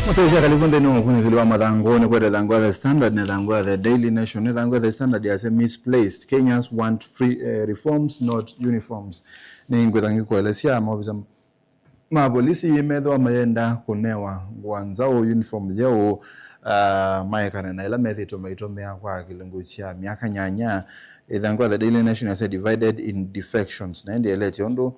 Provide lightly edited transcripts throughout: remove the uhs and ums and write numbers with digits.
Mutesha kalikunde no kune kiliwa madhangoni kwa dhangwa the Standard na dhangwa the Daily Nation na dhangwa the Standard ya se misplaced. Kenyans want free reforms not uniforms. Ni ngwethangi kuelesia mobisa mapolisi yimethwa mayenda kunewa ngwanzao uniform yao maekana na ila methito maitomea kwa kilengo cha miaka nyanya. Dhangwa the Daily Nation ya divided in defections na ndi eleti ondo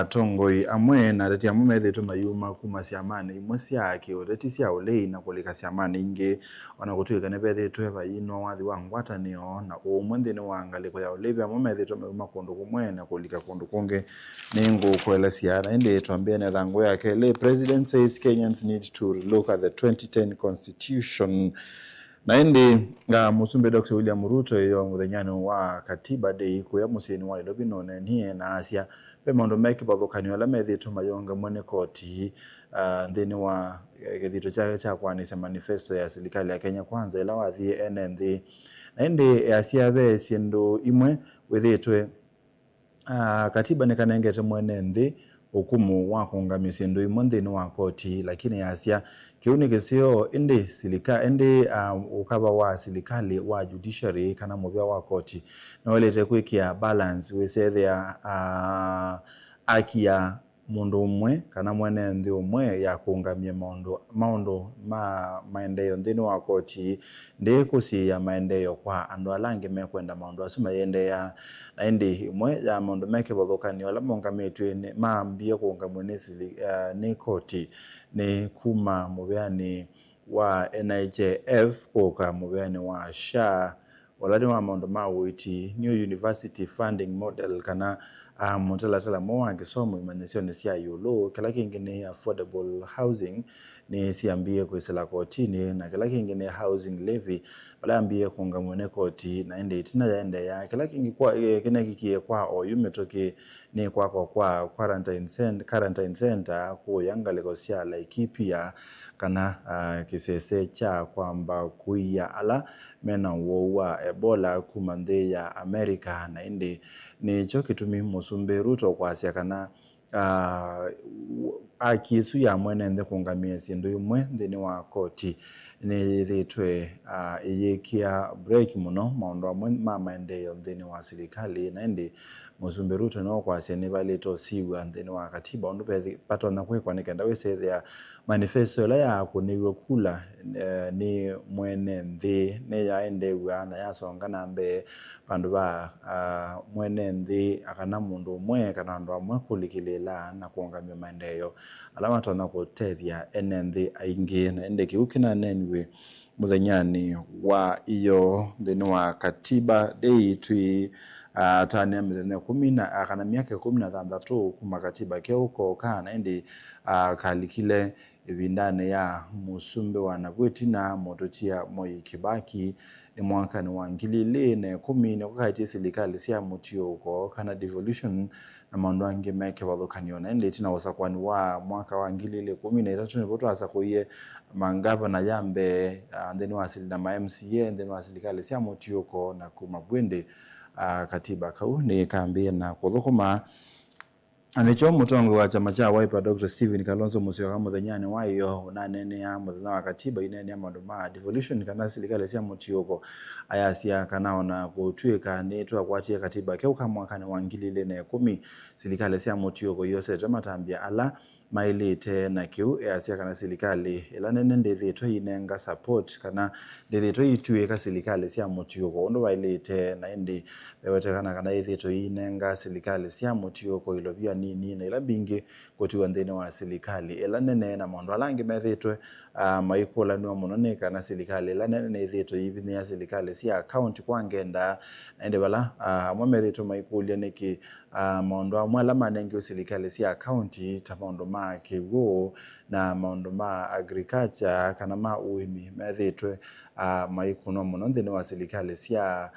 tongoi amwe na reti amwe methito mayuma kuma siamane imwe siake oreti sia olei na kulika siamane inge ona gutuika ne bethito eba ino wathi wa ngwatanio na umwe ndine wangaliko ya olei amwe methito mayuma kundu kumwe na kulika kundu kunge ningo kwela siara ende twambia na thango yake le president says Kenyans need to look at the 2010 constitution na ende musumbe Dr. William Ruto yo muthenyano wa katiba day kuya musini wa Lobino na nie na asia pe mondo make bathokanio la methito mayonga mwene koti ndeni wa githito cha kwanisa manifesto ya serikali ya Kenya kwanza ila wathi NND na ende asia be siendo imwe withitwe katiba nekanengete mwene nthi ukumu wa kungamisia ndo imondeni wa koti lakini asia kiunikisio indi silika indi ukaba wa serikali wa judiciary kana mubya wa koti na walete kwikia balance wesethia akia mundu umwe kana mwene nthi umwe ya kuungamia maundu ma maendeleo nthini wa koti ndi kusia maendeleo kwa andu alangi mekwenda maundu asuma yendea na indi imwe ya maundu meke bothokanio la mongamitwe ni maambie kuungamwa ni koti ni kuma mubeani wa NHIF kuka mubeani wa SHA walani wa maundu ma witi New University Funding Model kana mutalatala mwa kisomo imanyesio ni sia yulo kila kingine affordable housing ni siambie kuisela kotini na kila kingine housing levy bala ambie kungamwene koti na ende itina yaende ya kila kingi kwa kina kikie kwa oyumetoke ni kwa quarantine center kuyanga legosia Laikipia kana kisese cha kwamba kuia ala mena wowa Ebola kumande ya Amerika na ende ni choki tumi musumbe Ruto kwa asia kana akisu ya mwene nde kungamia sindu imwe ndini wa koti ni thitwe iyekia break muno maondo amwe mamaendeyo ndini wa serikali na ende musumbe Ruto no kwa asia ni balito siwa ndini wa katiba ondu pato na kwekwa nikenda wesethia manifesto la ya kuniwe kula ni mwene nthi ne yaendewa na yasonga nambe pandu ba mwene nthi akana mundu umwe kana andu amwe kulikilela na kuungamia maendeleo alama tona kutethia NND aingi na ende kiukina nenwe muthenyani wa iyo thini wa katiba day twi tania mithenya 10 kana miaka 16 kuma katiba keuko kana ende kalikile vindane ya musumbe wa Nagweti na mototia Moi Kibaki ni mwaka ni wa 2010 na kukaitia serikali sia mutio uko kana devolution na maundu ange meke wathokanio na ende tina wasakwani wa mwaka wa 2013 nipoto asakoie mangavana yambe ndeni wa na ma MCA ndeni wa serikali sia mutio uko na kumabwende katiba kau ni kaambia na kuthukuma anicho mutongo wa chama cha Wiper Dr. Stephen Kalonzo Musyoka muthenyani wayo unanene ya muthenya wa katiba inene ya maundu ma devolution kana serikali cia mutioko ayasia kana ona gutwika ni twakwatia katiba keuka mwaka wa 2010 serikali cia mutioko yose tamatambia ala mailite na kiu yasia kana serikali ila nene ndithitwo inenga support kana ndithitwo ituika serikali cia mutioko undu wailite na indi bewete kana ithitwo inenga serikali cia mutioko ilobia nini na ila bingi kutiwa ndene wa serikali ila nene na mondo alangi methitwe maikola ni muno ne kana serikali ila nene ithitwo ibini ya serikali cia account kwa ngenda na indi bala amwe methitwo maikulia niki mondo amwe la manengi serikali cia account ta mondo ma kigo na maundu ma agriculture kana ma uimi methitwe maikuno muno nthini wa silikali sia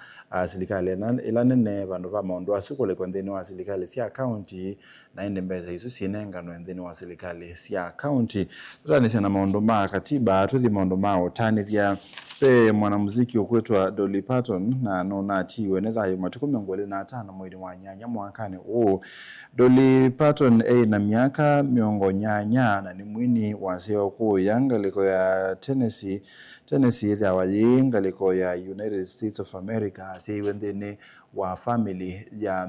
silikali ila nene bandu ba maundu asukule kwa nthini wa silikali sia county na ende mbeza isu sinengano nthini wa silikali sia county tutanisana maundu ma katiba tuthi maundu ma utanithia pe mwanamuziki ukwetwa Dolly Parton na nona tiwe nethayo matuku 25 mwezi wa nyanya mwakani Dolly Parton na miaka 80 na ni mwini wa seo ku yanga liko ya Tennessee ya wayinga liko ya United States of America siwe ndene wa family ya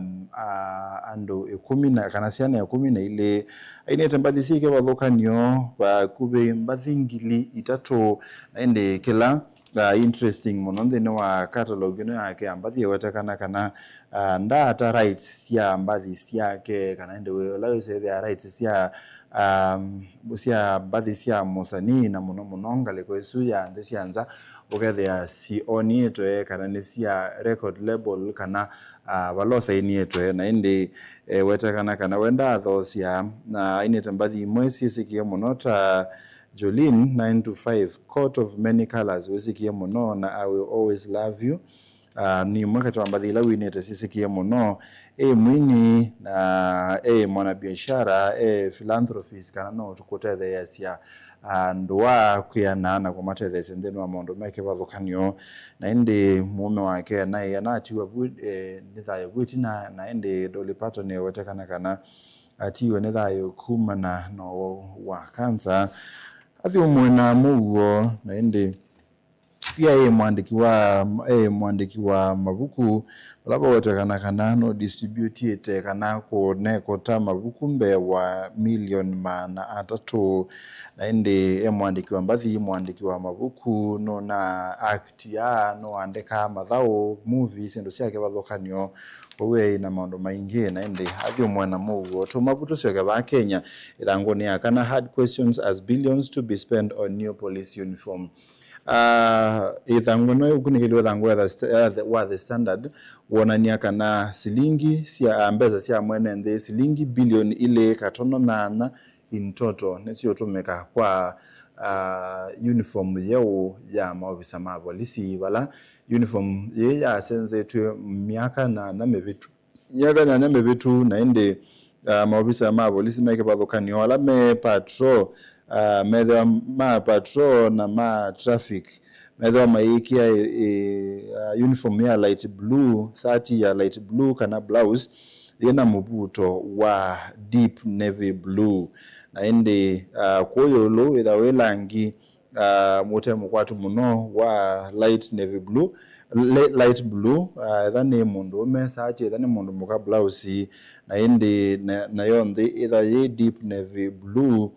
andu 10 kana siana ya 10 na ile ainete mbathi sike bathukanio ba kube mbathi ngili itatu na ende kila interesting muno nthini wa catalog ino yake ambathi wetekana kana ndata rights cia mbathi ciake kana ende we say the rights cia mbathi cia musanii na muno ngaliko isu ya nthi cianza ukethia sioni etwe kana ni cia record label kana balosa ini etwe na ende wetekana kana wenda thosia na inete mbathi imwe cisikie muno ta Jolene 9 to 5 Coat of Many Colors wisikie muno na I Will Always Love You ni mwaka wa mbathi ila winete sisikie muno mwini na mwana biashara philanthropist kana no tukotethe yasia ndwa kuyana na kumatethe sendeni wa mondo meke bathukanio na ende mume wake naye anatiwa nithayo gwiti na ende Dolly Parton wetekana kana atiwe nithayo kumana no wa cancer athi umwena muguo na ende pia mwandiki wa mabuku laba wetekana kana no distribute kana ko ta mabuku mbe wa million mana atatu na ende mwandiki wa mbathi mwandiki wa mabuku no na act ya no andika mathao movies ndo ciake bathukanio owe na maundu maingi na ende athi umwena muguo to mabuto ciake ba Kenya ithangoni ya kana hard questions as billions to be spent on new police uniform ithangono ukunikiliwe thango wa the standard wonania kana silingi cia mbeza cia mwene nthi silingi bilioni ile katono nana in total nesio tumeka kwa uniform yao ya maofisa ma polisi wala uniform ye ya senze tu miaka na mebetu na ende maofisa ma polisi meke bathukanio wala me patrol medha ma patrol na ma traffic medha maikia uniform ya light blue sati ya light blue kana blouse yena mubuto wa deep navy blue na ende koyolo ida welangi mutemu kwatu muno wa light navy blue light blue thane mundu me sati thane mundu muka blouse na ende na yonde ida ye deep navy blue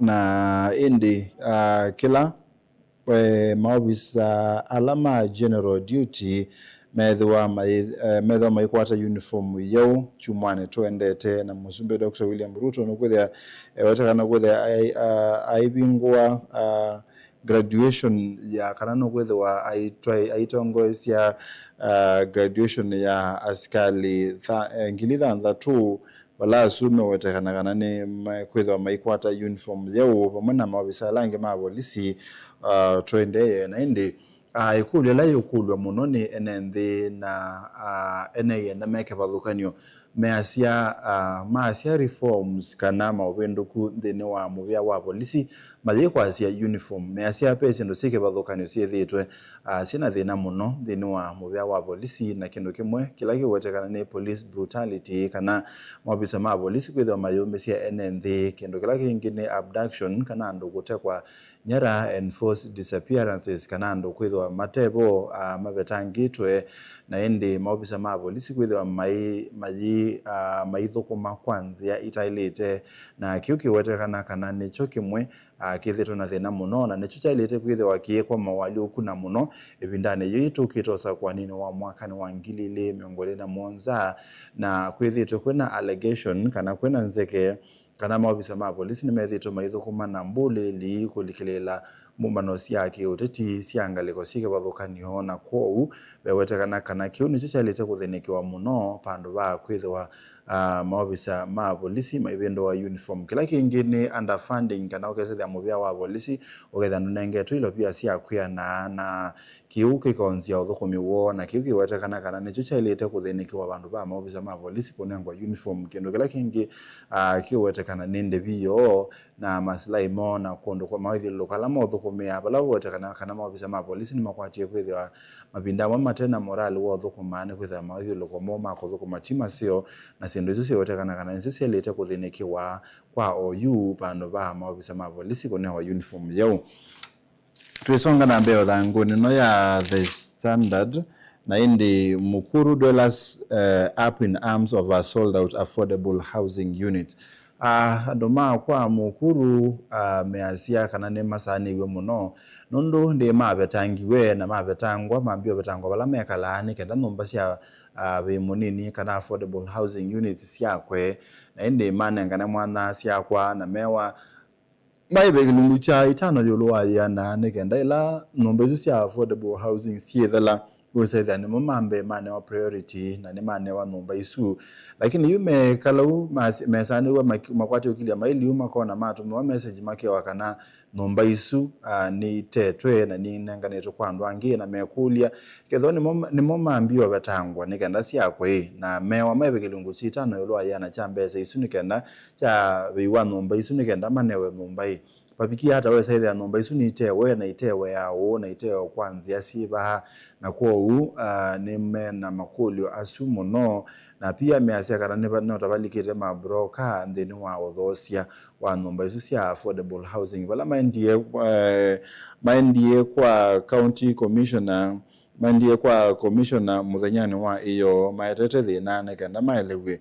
na ende kila maofisa alama general duty medwa maikwata uniform yao chumwane twendete na musumbe Dr. William Ruto no kwethia wetakana kwethia aibingwa graduation ya kana no kwethia aitongoisia graduation ya askali ngilitha ndatu wala sume wetekana kana ni kwethia maikwata uniform yao pamana maofisa lange ma polisi twende na indi ikulu la ikulu muno ni enenthi na ene na meke bathukanio maasia reforms kana mawenduku thini wa muvia wa polisi mathie kwasia uniform measia pese ndo sike bathukanio ciethitwe sina thina muno thini wa muvia wa polisi na kindu kimwe kila kiwetekana ni police brutality kana maofisa ma polisi kwithwa mayumbe cia enenthi kindu kila kingi ni abduction kana ndo gutekwa nyara enforced disappearances kana ndo kwithwa matebo mabetangitwe na ende maofisa ma polisi kwithwa maithukuma kwanzia itailite na kiuki wetekana kana nicho kimwe kithitwo na thina muno na nicho chailite kwithwa kiekwa mawali ukuna muno evindane yitu kitosa kwa nini wa mwakani wa 2017 na kwithitwo kwina allegation kana kwina nzeke kana maofisa ma polisi ni methitwo maithukuma na mbuli li kulikilela mumano ciake uteti ciangaliko cike bathukanio na kwou bewetekana kana kiu nicho chalite kuthinikiwa muno pandu ba kwithwa maofisa ma polisi maibendo wa uniform kila kingi ni underfunding kana ukesethia muvia wa polisi uketha nunengetwe ilo pia cia kwia na kiuki konzia uthukumi wo na kiuki wetekana kana nicho chailete kuthinikiwa bandu ba maofisa ma polisi kunengwa uniform kindu kila kingi kiwetekana ninde biyo na maslahi mo na kundu kwa mawithilo kala mothukumia bala wetekana kana maofisa ma polisi ni makwatie kwithwa mabinda wa matena morali wo thukumane kwithwa mawithilo kwa mo makuthukuma tima sio na sindu icio ciwetekana kana nicio cielete kuthinikiwa kwa OU bandu ba maofisa ma polisi kunengwa uniform yao. Tuisonga na mbeo thangu nino ya The Standard na indi Mukuru dwellers up in arms of a sold out affordable housing unit. Andoma kwa Mukuru measia kana ne masani iwe muno nundu ndi mabetangiwe na mabetangwa mambio betangwa bala mekalani kenda numba cia be munini kana affordable housing units ciakwe na indi manengana mwana ciakwa na mewa maibe kilungu cha itano yolo yana nekenda ila nombe zu cia affordable housing siethela gusethia ni mambe mane wa priority na ni mane wa nomba isu lakini yume kalau mesani wa makwati ukilia maili yuma kona matu mwa message make wa kana nomba isu ni tetwe na ni nenganeto kwandu angie na mekulia ketho ni mamambiwa betangwa nikenda ciakwe na mewa maibe kilungu cha itano yolo yana cha mbesa isu nikenda cha biwa nomba isu nikenda manewe nomba hii papikia hata wewe saidhi ya nomba isu ni itewe na itewe yao na itewe kwanzi ya siba na kuwa ni mena makulio asumo no na pia measia kana no tabalikire mabroka ndeni wa odhosia wa nomba isu cia affordable housing bala maendie kwa county commissioner mandie kwa commissioner muthanyani wa iyo maetete thina nekenda maelewe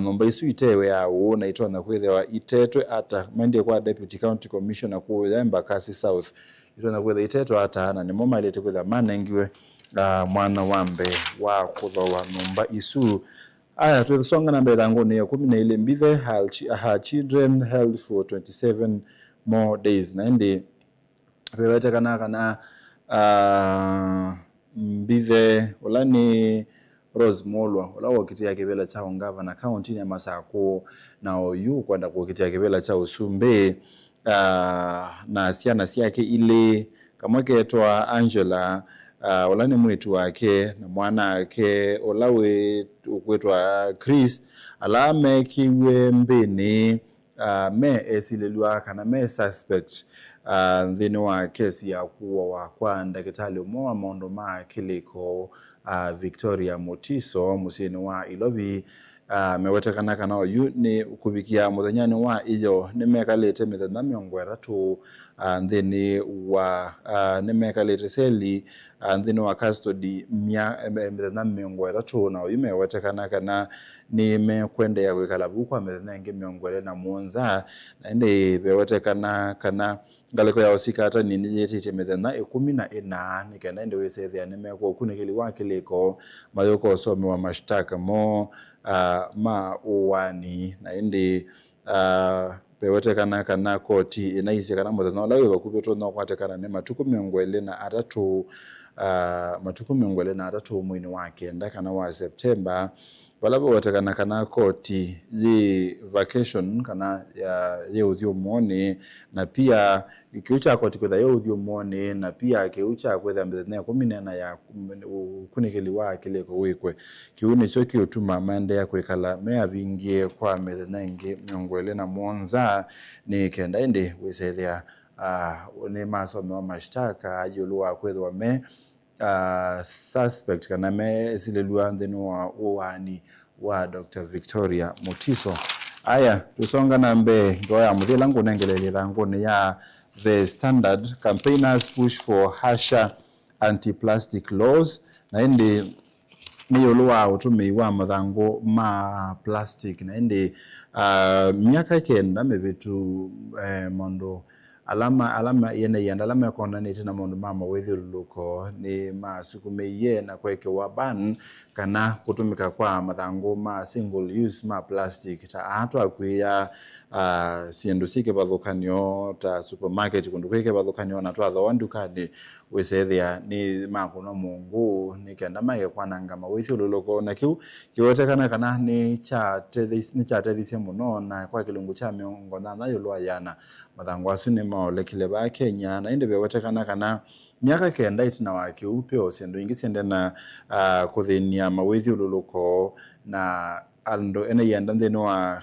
nomba isu itewe yao na itona kwithwa itetwe ata mandie kwa deputy county commissioner ku Embakasi South itona kwithwa itetwe ata na nimo mailete kwithwa manengiwe mwana wambe wa kuthowa nomba isu. Aya tuthonga na mbele yangu ni 12 mbithe her children held for 27 more days na ndi pewete kana mbithe ulani Rose Molwa ula wakitia kibela cha Ngavana county ya Masako na OU kwenda kukitia kibela cha Usumbe na siana siake ile kamweke etwa Angela ulani mwitu wake na mwana wake ulawe ukwetwa Chris alame kiwe mbini me esilelwa kana me suspect thini wa kesi ya kuwa wa kwa ndagitali umowa mondo ma kiliko Victoria Mutiso musini wa Ilobi mewetekana kana OU ni kubikia muthanyani wa iyo nimekalete mithenya miongwera tu thini wa nimekalete seli thini wa custody mithenya miongwera tu na OU mewetekana kana ni mekwendea gwikala bukwa mithenya ingi miongwera na muonza na ndi bewetekana kana ngaliko ya osika hata nini yetete mithenya 14 nikenda ndi wisethia nimekwa kunikili wa kiliko mayoko somi wa mashtaka mo ma uwani na indi pewetekana kana koti inaisi kana muthenya lawe bakubetwa no kwatekana ne matuku miongwele na atatu mwini wake ndakana wa September balabo watekana kana koti ye vacation kana ya uthio muone na pia ikiucha koti kwetha ya uthio muone na pia kiucha kwetha mithenya 14 ya kunikili wa kileko wikwe kiuni cho kiutuma mande ya kwikala mea bingie kwa mithenya ingi miongwele na muonza ni kenda indi wisethia ni masomo wa mashtaka ajulwa kwethwa me suspect kana me silelwa ndeni wa uwani wa Dr. Victoria Mutiso. Aya tusonga na mbe ngoya muthila ngo nengelele lango ni ya The Standard. Campaigners push for harsher anti-plastic laws na indi niyolwa utumi wa mathango ma plastic na indi miaka kenda mebetu mondo alama yene yanda alama kona ni tina mundu mama withuluko ni masukumeiye na kweke wa ban kana kutumika kwa mathangu ma single use ma plastic ta ato akuya siendu sike bathukanio ta supermarket kundu kweke bathukanio na twa thondu kadi wisethia ni makuno mungu ni kenda maye kwananga mawithuluko na kiwetekana kana ni cha tethisia muno na kwa kilungu cha miongo na yulwa yana mathangu asu ni maolekile ba Kenya na inde bewetekana kana miaka kenda itina wake upe osiendu ingi siende na kuthinia mawithuluko na ando ene yenda ndeno wa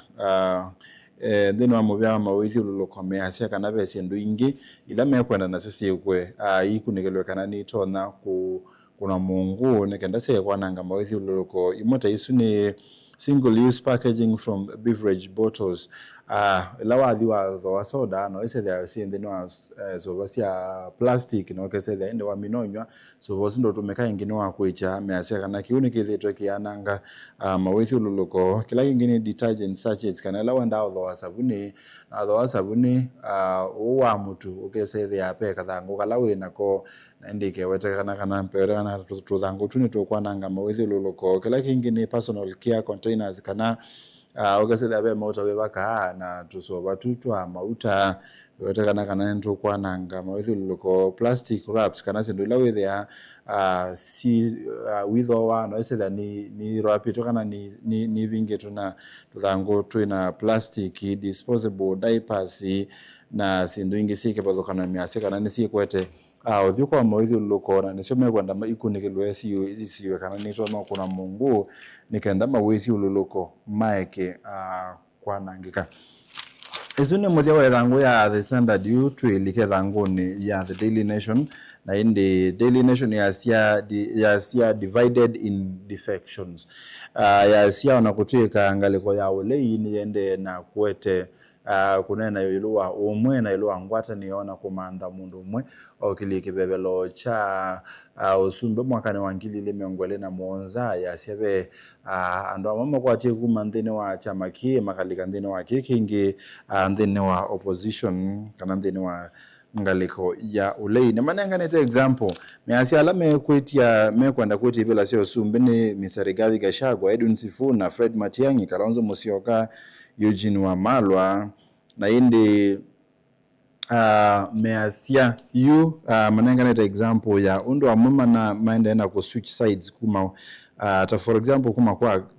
mubya mawithuluko measia kana besiendu ingi ila mekwenda nacio ciikwe ikunigelwe kana ni tona kuna mungu nekenda se kwananga mawithuluko imota isu ni single use packaging from beverage bottles ila wathi wa tho soda no ise there sinde no so wasia plastic no kese there inde wa minonywa so wosindo tumeka ingine wa kwicha measia kana kiuni kithitwe kiananga mawithuluko kila ingine detergent sachets kana la wanda tho sabuni na tho sabuni wa mutu ukese there apeka thangu kala wina ko ndike wetekana kana mpere kana tuthangu tuni tukwananga mawithuluko kila kingine personal care containers kana ukese there mauta webaka na tusoba tutwa mauta wetekana kana tukwananga mawithuluko plastic wraps kana sindu la withia withowa no ise ni rapito kana ni vinge tuna tuthangu twina plastic disposable diapers na sindu ingi sike bathukana miase kana nisikwete uthio kwa mawithuluko na nicio mekwenda ikunikilwe siwe kana nitona kuna mungu nikenda mawithuluko maeke kwanangika isu ni muthia wa thangu ya The Standard yu twilike thanguni ya The Daily Nation na indi Daily Nation yasia divided in defections yasia ona kutwika ngaliko ya ulei ni yende na kwete kunena yulua umwe na yulua ngwata niona kumanda mundu umwe okiliki bebelo cha usumbe mwakane wangilile miongole na muonza ya siebe ando mama kwa tiku mandine wa chamaki makalika ndine wa kikingi ndine wa opposition kana ndine wa ngaliko ya ulei na mananga nete example measi alame kwetia mekwenda kweti bila sio sumbe ni Mr. Rigathi Gachagua Edwin Sifuna Fred Matiang'i Kalonzo Musyoka Eugene Wamalwa na indi measia yu mananga neta example ya undu wa mama na maenda na ku switch sides kuma ta for example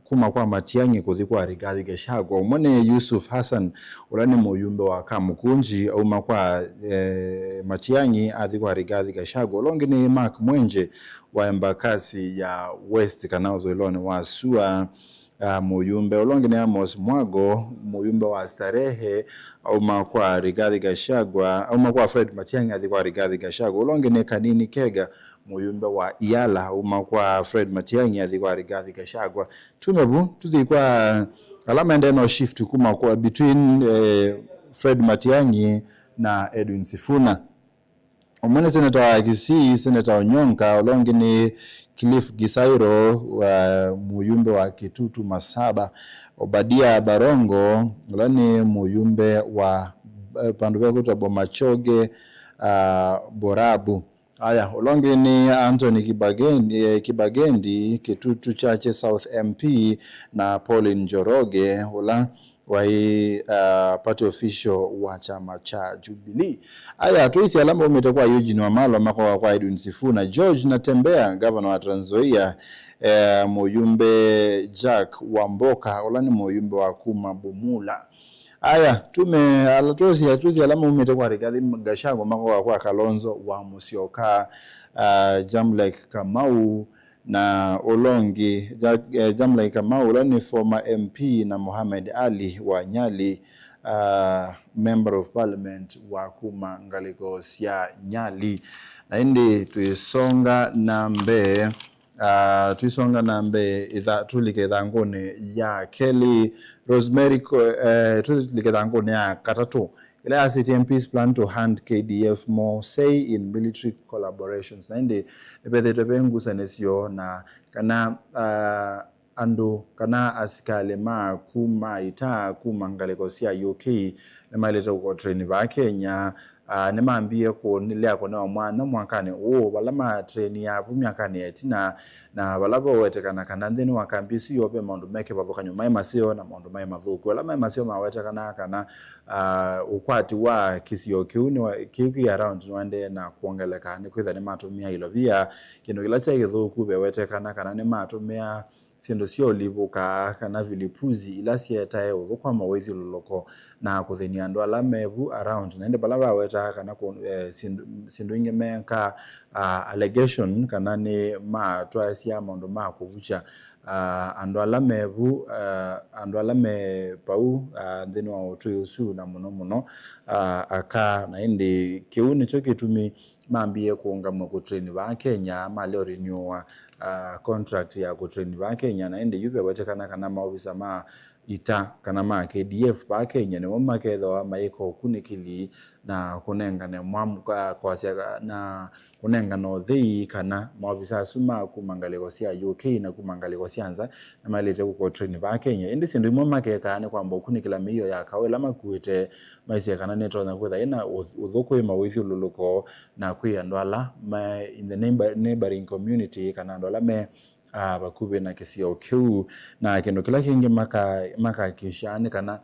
kuma kwa Matiang'i kuthi kwa Rigathi Gachagua umone Yusuf Hassan ulani muyumbe wa Kamukunji au makwa Matiang'i athi kwa Rigathi Gachagua ulongi ni Mark Mwenje wa Embakasi ya West kana uzolone wa Sua muyumbe ulongi ni Amos Mwago muyumbe wa Starehe au makwa Rigathi Gachagua au makwa Fred Matiang'i athi kwa Rigathi Gachagua ulongi ni Kanini Kega muyumbe wa Iala au makwa Fred Matiang'i athi kwa Rigathi Gachagua tumebu tuthi kwa alama ndeno shift kuma kwa between Fred Matiang'i na Edwin Sifuna umene Senator wa Kisii Senator Onyonka ulongi ni Cliff Gisairo wa muyumbe wa Kitutu Masaba Obadia Barongo ulani muyumbe wa panduwe kuta Bomachoge Borabu aya ulongi ni Anthony Kibagendi Kitutu Chache South MP na Pauline Njoroge ula wa party official wa chama cha Jubilee. Aya tuisi alama umetokuwa Eugene Wamalwa mako kwa Edwin Sifuna George Natembea governor wa Trans Nzoia muyumbe Jack Wamboka ulani muyumbe wa Kuma Bumula. Aya tusi alama umetokuwa Rigathi Gachagua mako kwa Kalonzo wa Musyoka Jamlek Kamau na Olongi Jamlai Kamau ulani former MP na Mohamed Ali wa Nyali member of parliament wa Kuma ngaliko sia Nyali na indi tuisonga nambe tulike dhangone ya Kelly Rosemary tulike dhangone ya Katatu ila CTMP's plan to hand KDF more say in military collaborations na indi ipethe sanesio na kana ando kana asikale ma kuma ita kuma ngaleko sia UK ne malete ko train ba Kenya ne maambie ko nilea ko na mwana mwakane bala ma train ya myakane etina na bala bowetekana kana ndeni wakambisi yope maundu meke bathukanyo mai masio na maundu mai mathuku wala mai masio mawetekana kana ukwati wa kisio kiu ni kiu around nwande na kuongeleka ni kwitha ni matumia ilo bia kindu kila cha githuku bewetekana kana ni matumia siendo sio libuka kana vilipuzi ila sietae uthukwa mawithi luloko na kuthenia andu ala mevu around na ende bala baweta kana sindu inge menka allegation kana ni twasia maundu ma kuvucha andu ala mevu andu ala me pau thini wa utuyu na muno aka na indi kiu nicho kitumi maambie kuungamwa ku train ba Kenya maleo renew contract ya ku train ba Kenya na indi yube wetekana kana maofisa ma ita kana ma KDF ba Kenya ne wama ketho maiko kunikili na kunengana mwamuka kwa sia na kunengana thei kana maofisa suma kumangaleko sia UK na kumangaleko sianza na malete ku train ba Kenya indi sindu imwe makeka ne kwamba kunikila miyo ya kawela makuite maisia kana netona kwetha ina uthuku mawithi luluko na kwi andu ala in the neighboring community kana andu ala me bakube na kisio kiu na kindu kila kingi maka kishani kana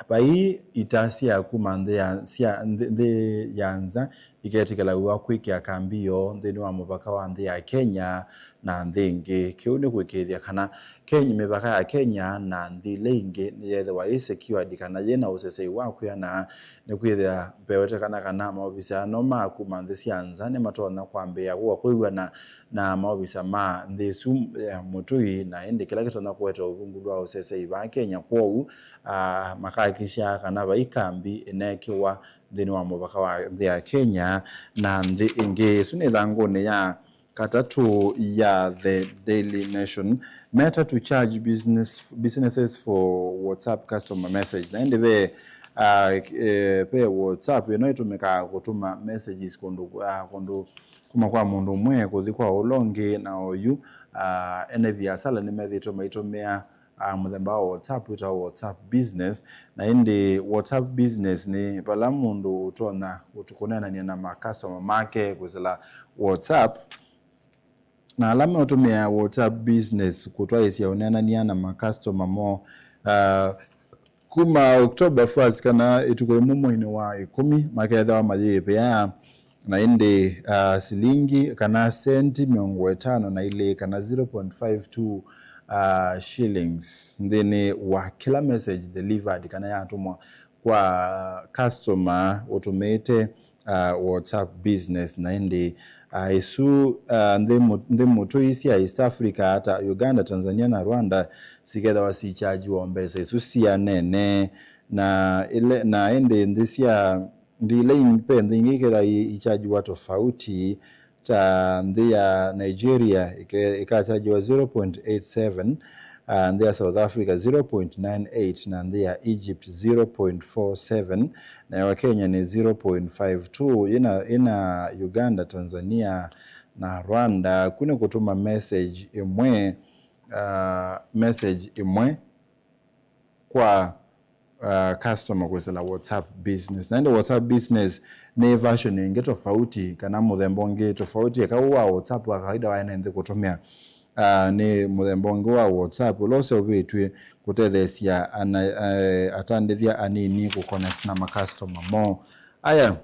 pai itasia kumande ya sia the yanza iketikala uwa kwikia kambio nthini wa mupaka wa nthi ya Kenya na nthingi kiu ni gwikithia kana Kenya mipaka ya Kenya na nthi lingi ni yethwa secured kana yena usesei wa kwiana ni kwithia bewetekana kana maofisa no ma kuma nthi cianza ni matona kwambia gwa kuigana na maofisa ma nthi su mutui na indi kila kitona kweta ubungu wa usesei ba Kenya kwou makakisha kana baikambi inekiwa thini wa mupaka wa nthi ya Kenya na nthi ingi suni thanguni ya katatu ya the Daily Nation meta to charge businesses for WhatsApp customer message na indi pe WhatsApp inoitumika kutuma messages kundu kuma kwa mundu mwe kuthi kwa ulongi na oyu ene biasala ni methito maitumia muthemba wa WhatsApp ita WhatsApp business na indi WhatsApp business ni pala mundu utona utukunenania na customer make kuzila WhatsApp na alama utumia WhatsApp business kutwaisia unenania na customer mo kuma October 1st kana ituko mwini wa 10 maketha wa majipe ya na indi silingi kana senti 50 na ile kana 0.52 shillings ndini wa kila message delivered kana yatumwa kwa customer utumete WhatsApp business na indi isu ndi mutu isi ya East Africa hata Uganda, Tanzania na Rwanda siketha wasi charge wombesa isu siya nene na indi ndisi ya ndile inpe ndingi ketha i charge watu tofauti ta ndi ya Nigeria ika charge wa 0.87 and there South Africa 0.98 na there Egypt 0.47 na wa Kenya ni 0.52 ina Uganda, Tanzania na Rwanda kuna kutuma message imwe kwa customer kuzela WhatsApp business na WhatsApp business ni version inge tofauti kana muthembonge tofauti akawa WhatsApp wa kawaida waende kutumia ni muthembonge wa WhatsApp lose ubitwe kutethesia atandithia anini ku connect na customer mo aya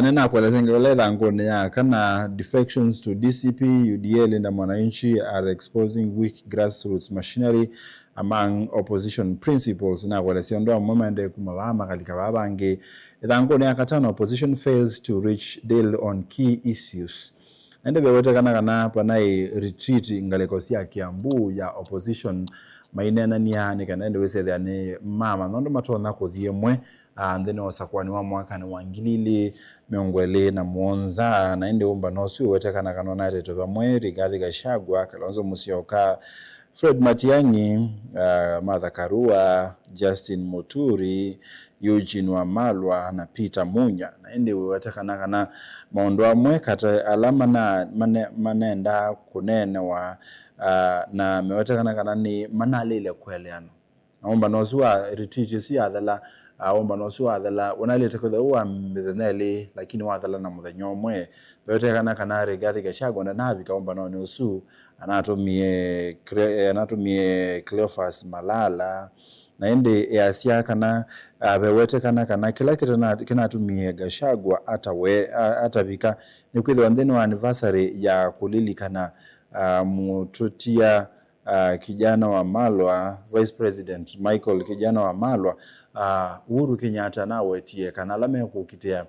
nena kueleza ngeletha ngone ya kana defections to DCP UDL na Mwananchi are exposing weak grassroots machinery among opposition principles na kueleza ndo mwemende kumabama kalika babange ngone ya katano opposition fails to reach deal on key issues ende bewote kana panai retreat ngalekosia Kiambu ya opposition mainena ni kana ende wese ni mama nondo matona kuthie mwe ndene osakwani wa mwaka ni wangilili miongwele na muonza na ende umba nosu wetekana kanona teto bamwe Rigathi Gachagua Kalonzo Musyoka Fred Matiang'i Martha Karua Justin Muturi Eugene Wamalwa na Peter Munya na ende wetekana kana maondo amwe kata alama na manenda kunene wa na mewetekana kana ni manalile kueleano omba no suwa retreat si adala omba no suwa adala unalete kwa uwa mizaneli lakini wadala na muthenyo mwe beyote kana Rigathi Gachagua na nabika omba no ni usu anatumie Cleophas Malala na ende yasia kana bewete kana kila kitu kinatumie Gachagua atavika ni kwithwa nthini wa anniversary ya kulilikana mututia kijana wa Malwa, Vice President Michael kijana wa Malwa, Uhuru Kenyatta na wetie kana lame kukitia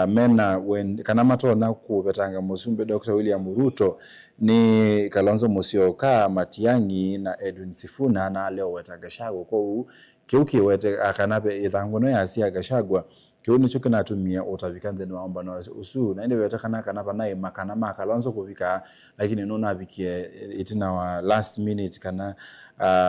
mena kana matona kubetanga musumbe Dr. William Ruto ni Kalonzo Musyoka, Matiang'i na Edwin Sifuna na leo weta Gachagua kwa kiuki wete akanabe ithangono ya sia Gachagua kiu nicho kinatumia utavika nthini wa omba no usu na ende weta kana panai makana Kalonzo kuvika lakini nuna abikie itina wa last minute kana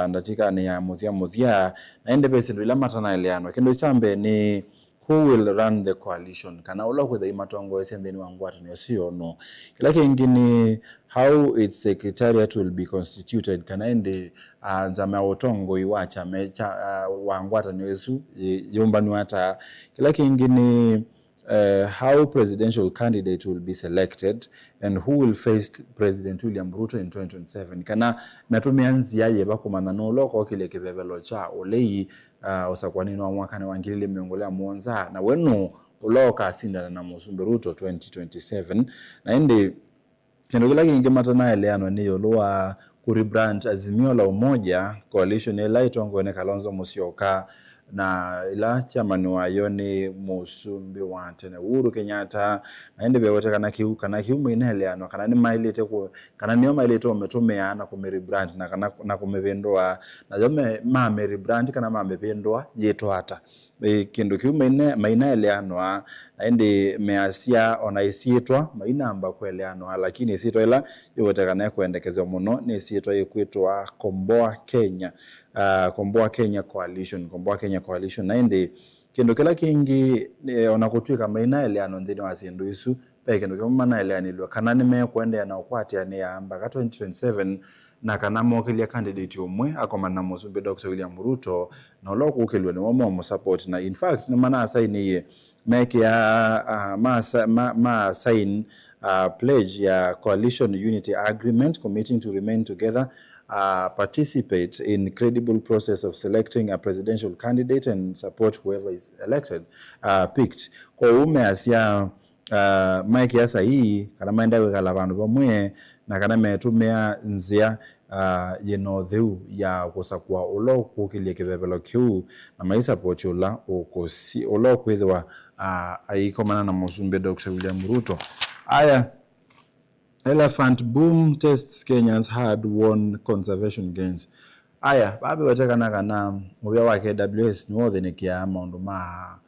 ndatika ni ya muthia na ende bese ndila matana eleano kendo chambe ni who will run the coalition kana ulo kwitha imatongo esendeni wangwata ni sio no kila kingine how its secretariat will be constituted kana ende nzama otongo iwacha mecha wangwata ni esu yombani hata kila kingine how presidential candidate will be selected and who will face President William Ruto in 2027 kana natumia nzia yeba kumana no loko kile kibebelo cha olei osakwanini wa mwaka ni wangilile miongolea muonza na wenu uloka asinda na musumbe Ruto 2027 na indi kendo kila kingi matana eleano ni yoloa kuribrand Azimio la Umoja coalition ila itongo ne Kalonzo Musyoka na ila chairman wa yoni musumbi wa tene Uhuru Kenyatta na ende bewote kana kiume ineleano kana ni mailete ko kana niyo mailete umetumea na kumerebrand na kumevendoa na jome mamerebrand kana mamevendoa yeto hata kindu kiume maina eleano na ende measia onaisietwa maina amba kweleano lakini isitwa ila yote kana kuendekezwa muno ni isitwa ikwitwa Komboa Kenya Komboa Kenya Coalition na ende kendo kila kingi onakutwika maina eleano nthini wa sindu isu pe kendo kama na eleanilwa kana nime kwenda na ukwati ani amba 2027 na kana mokilia candidate umwe akomana musumbe Dr. William Ruto na uloko ukelwa ni wamo support na in fact ni mana sign ye make ya ma sign pledge ya coalition unity agreement committing to remain together participate in credible process of selecting a presidential candidate and support whoever is elected picked kwa asia Mike ya sahi kana maenda wekala bandu bamwe na kana metumia nzia theu ya kusakwa ulo kukilie kibebelo kiu na maisa pochula ukosi ulo kwithwa aikomana na musumbe Dr. William Ruto aya elephant boom tests Kenyans had won conservation gains aya babe watakana kana mubya wa KWS ni wothe nikia maundu ma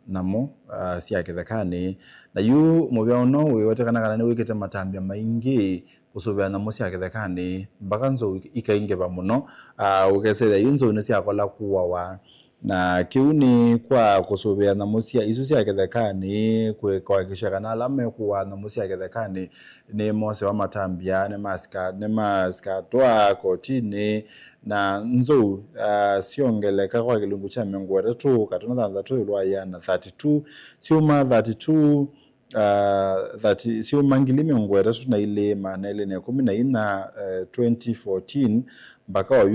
namo sia kithekani na yu mubya uno watakana kana ni wikite matambia maingi kusubya namo sia kithekani bakanzo ikainge ba muno ukeseza yunzo ne sia kola kuwa na kiuni kwa kusubya namo sia isu sia kithekani kwa kishakana lame kuwa namo sia kithekani ni mose wa matambia ne maska toa kotini na nzo siongeleka kwa kilungu cha miongo 3 katona 3 ilwa ya na 32 siuma 32 that sio mangili miongo 3 na ile maana ile ne 14 2014 mpaka wa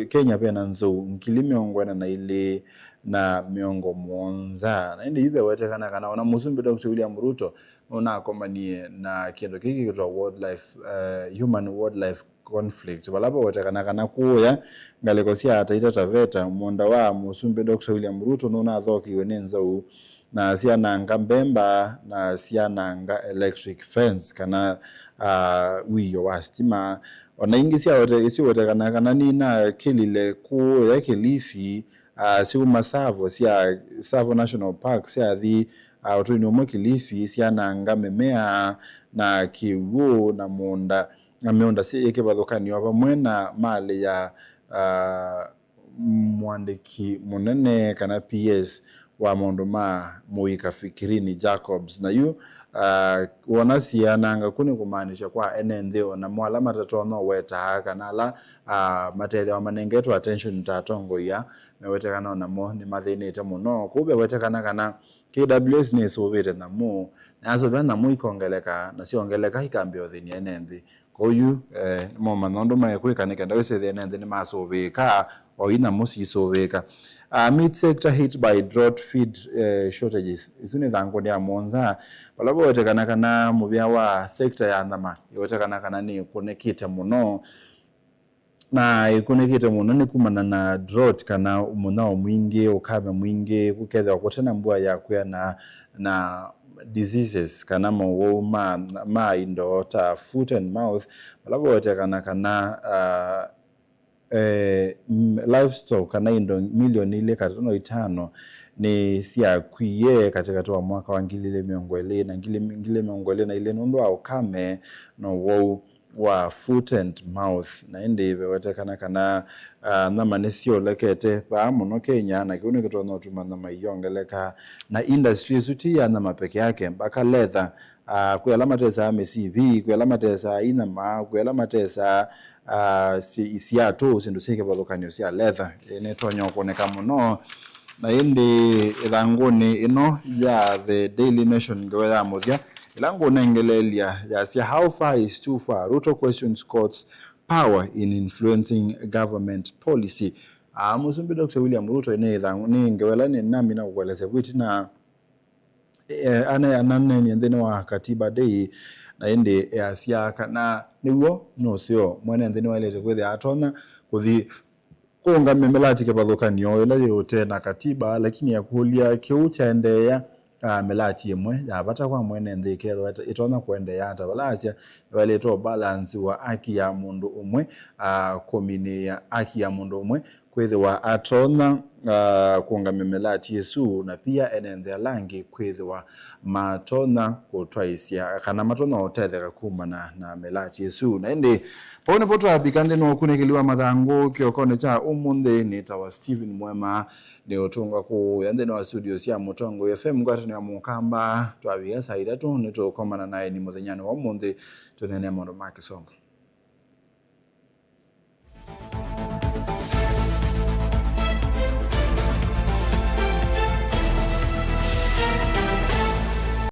Kenya pia nanzo ngili miongo na ile na miongo monza na ende ibe wete kana ona musumbi Dr. William Ruto ona akomanie na kiendo kiki kitwa wildlife human wildlife conflict balabo wote kana kuya ngaleko sia ataita taveta monda wa musumbi Dr. William Ruto nona athoki wenenza u na sia nanga mbemba na sia nanga electric fence kana wiyo wa stima ona ingi sia wote isi wote kana nina kilile ku ya Kilifi siu masavo sia Savo National Park sia the utuni omo Kilifi sia nanga memea na kiwu na monda ameonda si yake badhokani wa mwena mali ya mwandiki munene kana PS wa mondoma Muika Fikirini Jacobs na yu wona siananga kuni kumaanisha kwa enenthi ona mwala matatu no weta kana la mathethe wa manengetwa attention tatongo ya mewetekana ona mo ni mathinite muno kube wetekana kana KWS ni sovete na mu nazo bana mu ikongeleka na siongeleka ikambio thini enenthi koyu mo manondo mai kwikanika ndawese the enenthi ni masoveka o ina musi soveka meat sector hit by drought feed shortages isuni thango ya monza balabo wetekana kana mubya wa sector ya ndama wetekana kana ni konekite muno na ikonekite muno ni kumana na drought kana munao mwingi ukame mwingi kuketha kutena mbua ya kuya na diseases kana mo ma indo ta foot and mouth balabo wetekana kana livestock kana indo milioni ile katano 5 ni sia kwiye katika wa mwaka wa ngilile miongwele na ngilile miongwele na ile nondo au kame no wo wa foot and mouth na ende wetekana kana na manesio lekete pa muno Kenya na kione kitono tuma na mayongeleka na industry suti ya na mapeke yake mpaka leather kwa alama tesa MCV kwa alama tesa inama kwa alama tesa siato sindusike badokanyo sia leather netonyo koneka muno na indi ilangoni ino ya the Daily Nation ngwela moja ilango nengelelia ya sia how far is too far. Ruto questions courts power in influencing government policy. Musumbi Dr. William Ruto ine ilango ngwela ni nami na kueleze kwiti na anane nyendene wa katiba day na indi ya sia kana niwo no sio mwene ndene walete kwethe atona kuthi konga memelati ke badhokanyo ila yote na katiba lakini ya kulia kiucha endeya melati yemwe yabata kwa mwene ndikelo itona kuendeya hata balasia waleto balance wa haki ya mundu umwe komine ya haki ya mundu umwe kwethe wa atona kuonga memelati Yesu na pia enende langi kwethe wa matona kutwaisia kana matona otetheka kumana na melati Yesu na ende pone poto abikande no kunekeliwa mathango kiokone cha umunde ni tawa Steven Mwema ni otunga ku yande no studio cia Mutongo FM ngwate ni mukamba twabia saida tu nito komana naye ni muthenyano wa umunde tunene mondo makisonga